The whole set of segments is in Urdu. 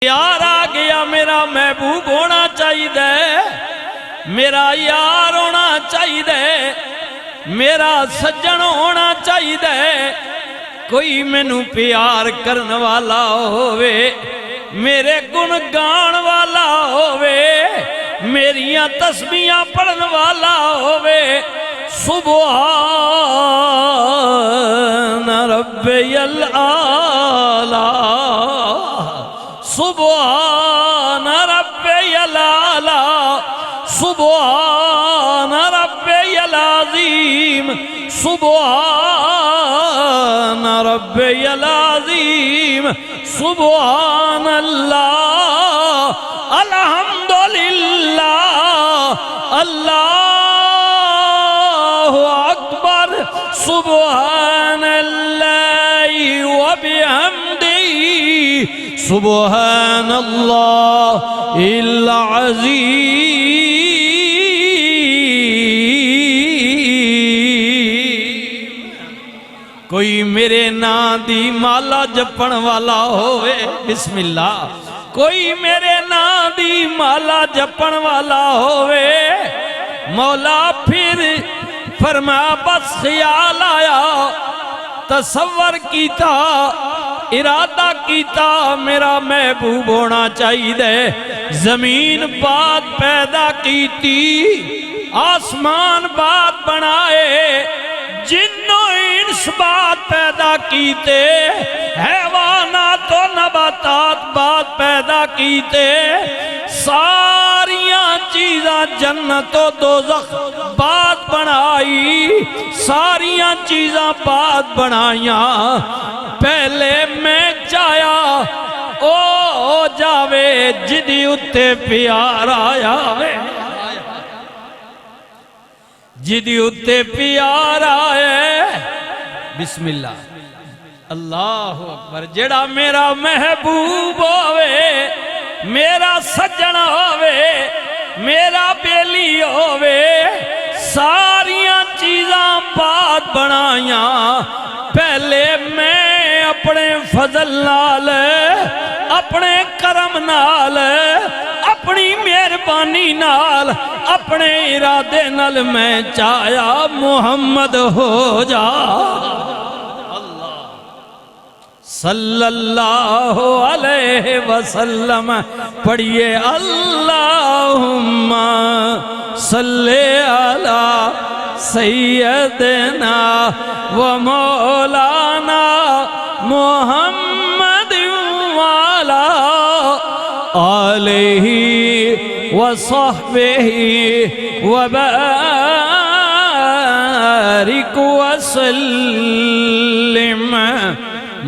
یار آ گیا میرا محبوب ہونا چاہیے، میرا یار ہونا چاہیے، میرا سجن ہونا چاہیے، کوئی مینوں پیار کرن والا ہووے، میرے گن گان والا ہووے، میریاں تسبیحاں پڑھن والا ہووے۔ سبحان ربی الاعلی، سبحان ربی الاعلی، سبحان ربی العظیم، سبحان ربی العظیم، سبحان اللہ، الحمدللہ، اللہ اکبر، سبحان اللہ وبحمدہ، سبحان اللہ العظیم۔ کوئی میرے نام دی مالا جپن والا ہوئے، بسم اللہ، کوئی میرے نام دی مالا جپن والا ہوئے، مولا پھر فرمایا بس خیال آیا، تصور کیتا، ارادہ کیتا، میرا محبوب ہونا چاہیے، زمین بات پیدا کیتی، آسمان بات بنائے، جن و انس بات پیدا کیتے، حیوانات و نباتات بات پیدا کیتے، ساریاں چیزاں جنت و دوزخ بات بنائی، ساریاں چیزاں بات بنائیاں، پہلے میں چاہیا او جاوے جدی اتے پیار آیا ہے، جدی اتے پیار آئے، بسم اللہ، اللہ اکبر، جڑا میرا محبوب ہوئے، میرا سجن ہوئے، میرا بیلی ہوئے، ساریاں چیزاں بات بنائیاں، پہلے میں اپنے فضل نال، اپنے کرم نال، اپنی مہربانی نال، اپنے ارادے نال میں چاہیا محمد ہو جا، صلی اللہ علیہ وسلم، پڑھئے اللہم صلی علی سیدنا و مولانا محمد وعلا آلہ و صحبہ و بارک وسلم،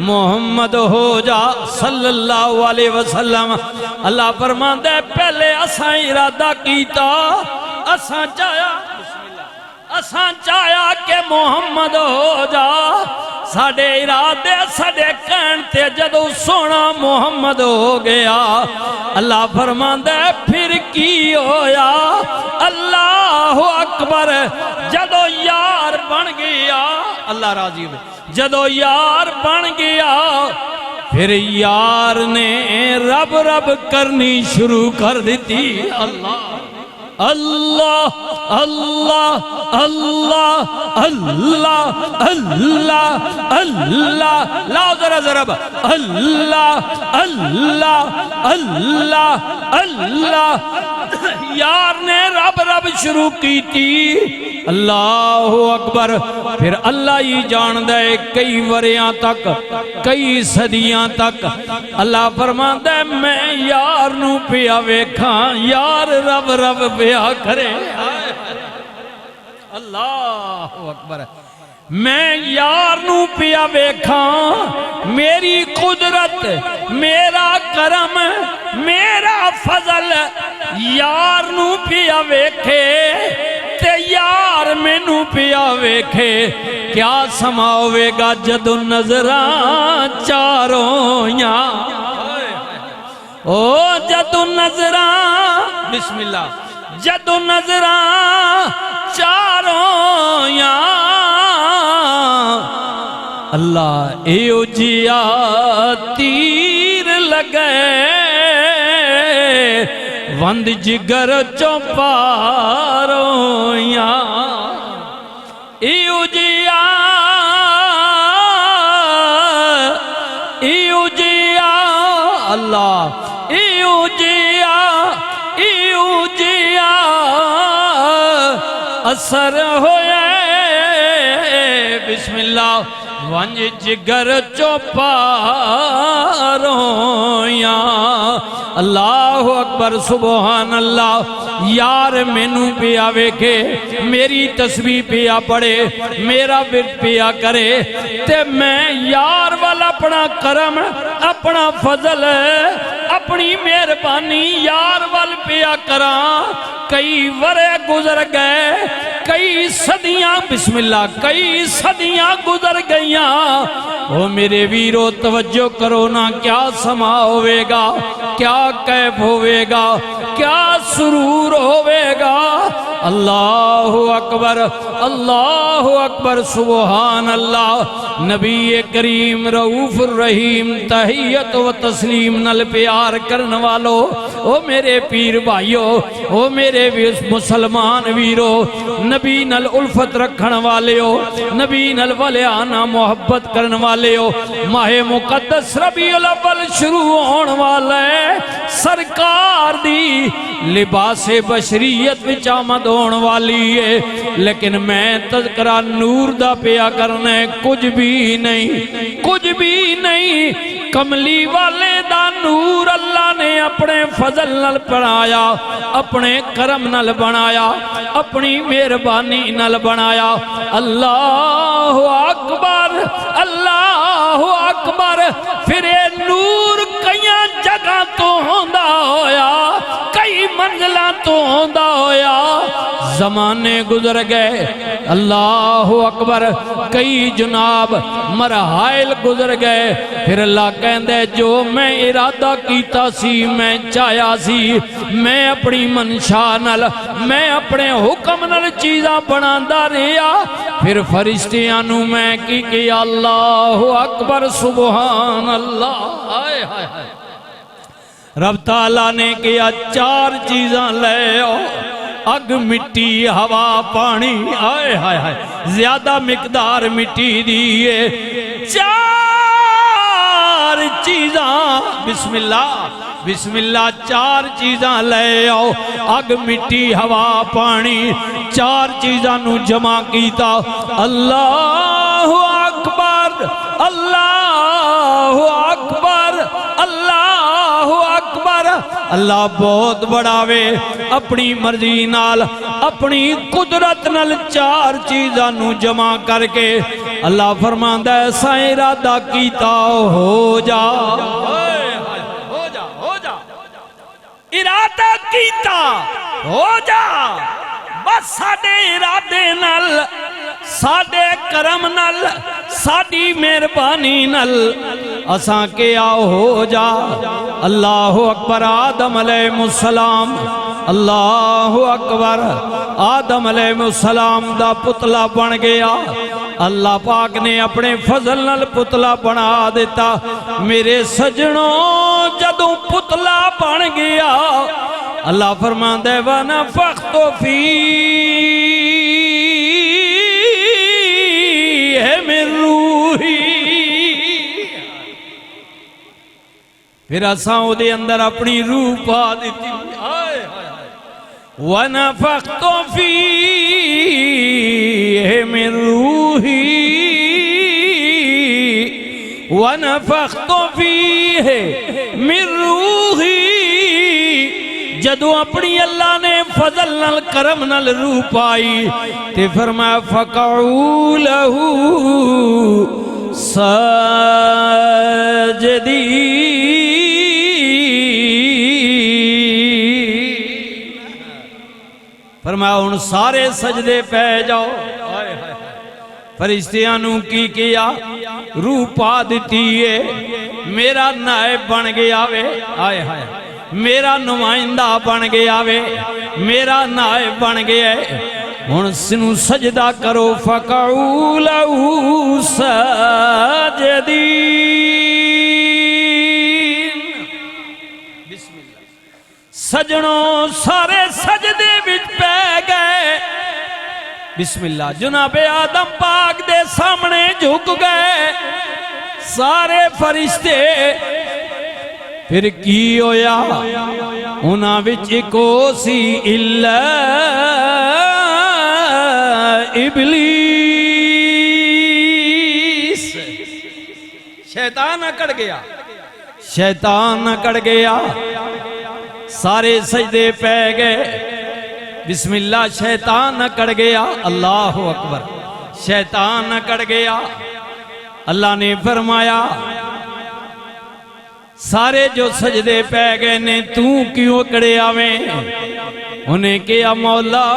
محمد ہو جا صلی اللہ علیہ وسلم۔ اللہ فرماتا ہے پہلے اساں ارادہ کیتا، اساں چاہیا کہ محمد ہو جا، ساڑے ارادے ساڑے کہنتے جدو سونا محمد ہو گیا، اللہ فرماتا ہے پھر کی ہویا، اللہ اکبر، جدو یار بن گیا، اللہ راضی ہوئے، جدو یار بن گیا، پھر یار نے رب رب کرنی شروع کر دیتی، اللہ اللہ اللہ اللہ اللہ اللہ اللہ، لاؤ ذرا ذرا، اللہ اللہ اللہ اللہ، یار نے رب رب شروع کی تھی، اللہ اکبر، پھر اللہ ہی جان دے کئی وریاں تک، کئی صدیاں تک، اللہ فرماتا ہے میں یار نو پیا ویکھاں، یار رب رب پیا کرے، اللہ اکبر، میں یار نو پیا ویکھاں، میری قدرت، میرا کرم، میرا فضل، یار نو پیا ویکھے، تے یار مینوں پیا ویکھے، کیا سما ہوئے گا جدو نظراں چاروں یاں، او جدو نظراں، بسم اللہ، جدو نظراں چاروں یاں، اللہ ایو جیا تیر لگے وند جگر چو پارویاں ایو جیا اللہ ایو جیا اثر ہوئے بسم اللہ ونج جگر چوپارویاں اللہ اکبر سبحان اللہ یار مینوں پیا ویکھے میری تسبیح پیا پڑھے میرا ورد پیا کرے تے میں یار والا اپنا کرم اپنا فضل اپنی مہربانی یار وال پیا کراں کئی ورے گزر گئے کئی صدیاں بسم اللہ کئی صدیاں گزر گئیاں وہ میرے ویرو توجہ کرو نا کیا سما ہوئے گا کیا کیف ہوئے گا کیا سرور ہوئے گا اللہ اکبر سبحان اللہ نبی کریم رؤوف الرحیم تحیت و تسلیم نل پیار کرن والو او میرے پیر بھائیو او میرے مسلمان ویرو نبی نل الفت رکھن والے ہو نبی نل ولیانہ محبت کرن والے ہو ماہ مقدس ربیع الاول شروع ہون والے سرکار دی لباس بشریت وچ آمد ہون والی ہے لیکن میں تذکرہ نور دا پیا کرنے کچھ بھی نہیں کملی والے دا نور اللہ نے اپنے فضل نل بنایا اپنے کرم نل بنایا اپنی مہربانی نل بنایا اللہ اکبر پھر اے نور کئی جگہ تو ہوندا ہویا کئی منزلہ تو ہوندا ہویا زمانے گزر گئے اللہ اکبر کئی جناب مرحائل گزر گئے پھر اللہ کہندے جو میں ارادہ کیتا سی میں چاہیا سی میں اپنی منشا نل میں اپنے حکم نل چیزاں بناندہ رہیا پھر فرشتیاں نو میں کی اللہ اکبر سبحان اللہ رب تعالیٰ نے کیا 4 چیزاں لے آؤ اگ مٹی ہوا پانی آئے زیادہ مقدار مٹی دیئے 4 چیزاں بسم اللہ 4 چیزاں لے آؤ اگ مٹی ہوا پانی 4 چیزاں نو جمع کیتا اللہ اکبر اللہ بہت بڑا وے اپنی مرضی نال اپنی قدرت نال 4 چیزاں نو جمع کر کے اللہ فرماندا ہے ایسا ارادہ کیتا ہو جا ارادہ کیتا ہو جا بس ساڈے ارادے نال ساڈے کرم نال ساڈی مہربانی نال اساں کے آؤ ہو جا اللہ اکبر آدم علیہ السلام اللہ اکبر آدم علیہ السلام دا پتلا بن گیا اللہ پاک نے اپنے فضل نال پتلا بنا دیتا میرے سجنوں جدوں پتلا بن گیا اللہ فرماندے وَنَفَخْتُ فِيهِ مِن روحی پھر اساں او دے اندر اپنی روح پا دیتی وَنَفَخْتُ فِيهِ مِن روحی وَنَفَخْتُ فِيهِ مِن روحی جدو اپنی اللہ نے فضل نل کرم نل روح پائی تے فرمایا فَقَعُوا لَهُ ساجدین فرمایا ان سارے سجدے پہ جاؤ فرشتیاں نو کی کیا روح پا دیتی ہے میرا نائب بن گیا وے آئے ہائے میرا نمائندہ بن گیا وے میرا نائب بن گیا ہے ان سنو سجدہ کرو فَقَعُوا لَهُ سَاجِدِينَ بسم اللہ سجنوں سارے سجدے وچ پہ گئے، بسم اللہ جناب آدم پاک دے سامنے جھک گئے سارے فرشتے۔ پھر کی ہویا انہاں وچ ایکو سی الا ابلیس، شیطان اکڑ گیا، شیطان اکڑ گیا، سارے سجدے پہ گئے، بسم اللہ شیطان اکڑ گیا، اللہ اکبر، شیطان اکڑ گیا۔ اللہ نے فرمایا سارے جو سجدے پہ گئے نے تو کیوں اکڑے آویں؟ انہیں کہا مولا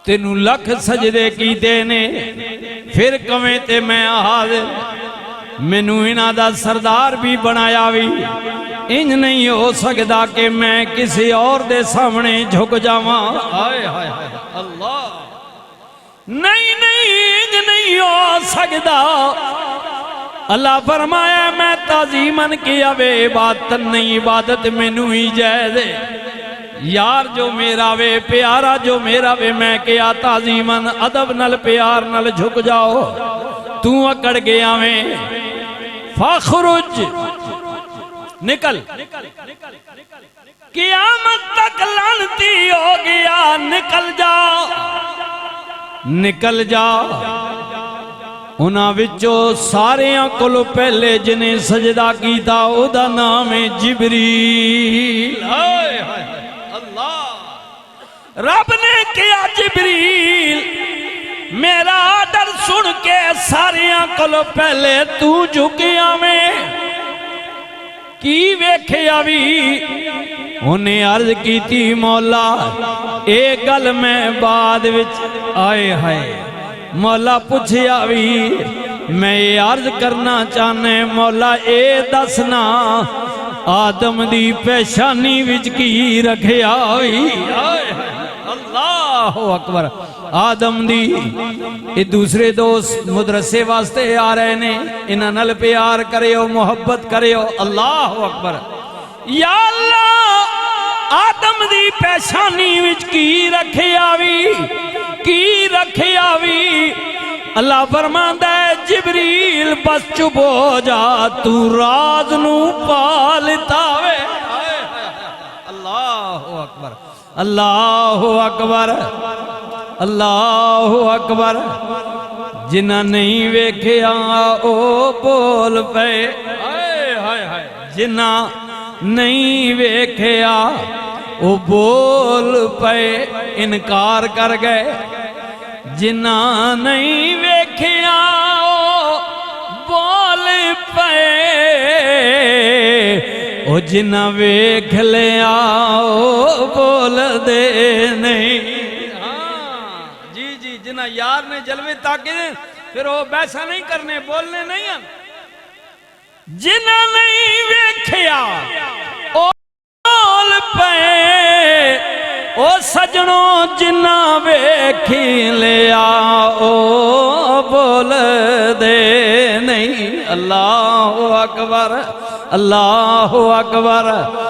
تینوں لکھ سجدے کی دینے پھر کمیں تے میں حاضر، مینوں انہاں دا سردار بھی بنایا بھی، انج نہیں ہو سکتا کہ میں کسی اور دے سامنے جھک جاواں، آئے ہائے اللہ، نہیں نہیں انج نہیں ہو سکتا۔ اللہ فرمایا میں تعظیماً کیا وے عبادت نہیں، عبادت مینوں ہی جائز ہے، یار جو میرا وے پیارا جو میرا وے میں کیا تعظیماً ادب نل پیار نل جھک جاؤ، تو اکڑ گیا میں فاخرج نکل، قیامت تک لعنتی ہو گیا، نکل جا نکل جا۔ انہاں وچوں ساریاں کولوں پہلے جنہیں سجدہ کیتا او دا نام ہے جبریل، ہائے ہائے اللہ، رب نے کیا جبریل میرا آرڈر سن کے ساریاں کولوں پہلے تو جھکیا میں کی ویکھیا بھی؟ انہیں عرض کی تھی مولا ایک گل میں بعد وچ آئے ہائے، مولا پوچھیا بھی میں یہ عرض کرنا چاہنے مولا اے دسنا آدم دی پیشانی وچ کی رکھیا ہوئی، اللہ اکبر، آدم دی یہ دوسرے دوست مدرسے واسطے آ رہے نے، انہاں نال پیار کرے ہو محبت کرے ہو، اللہ اکبر، یا اللہ آدم دی پیشانی وچ کی رکھیا بھی کی رکھیا بھی؟ اللہ فرماندا ہے جبریل بس چپ ہو جا تو راز نو پا لیتا وے، اللہ اکبر اللہ اکبر اللہ اکبر، جنہاں نہیں ویکھیا او بول پے، جنہاں نہیں ویکھیا او بول پے، انکار کر گئے، جنہاں نہیں ویکھیا او بول پے، او جنہاں ویکھ لیا او بول دے نہیں، جی جی جنہاں یار نے جلوے تاکہ پھر وہ بیسا نہیں کرنے بولنے نہیں ہیں، جنہاں نہیں ویکھیا او بول پے، او سجنوں جنہاں ویکھی لیا او بول دے نہیں، اللہ اکبر اللہ اکبر۔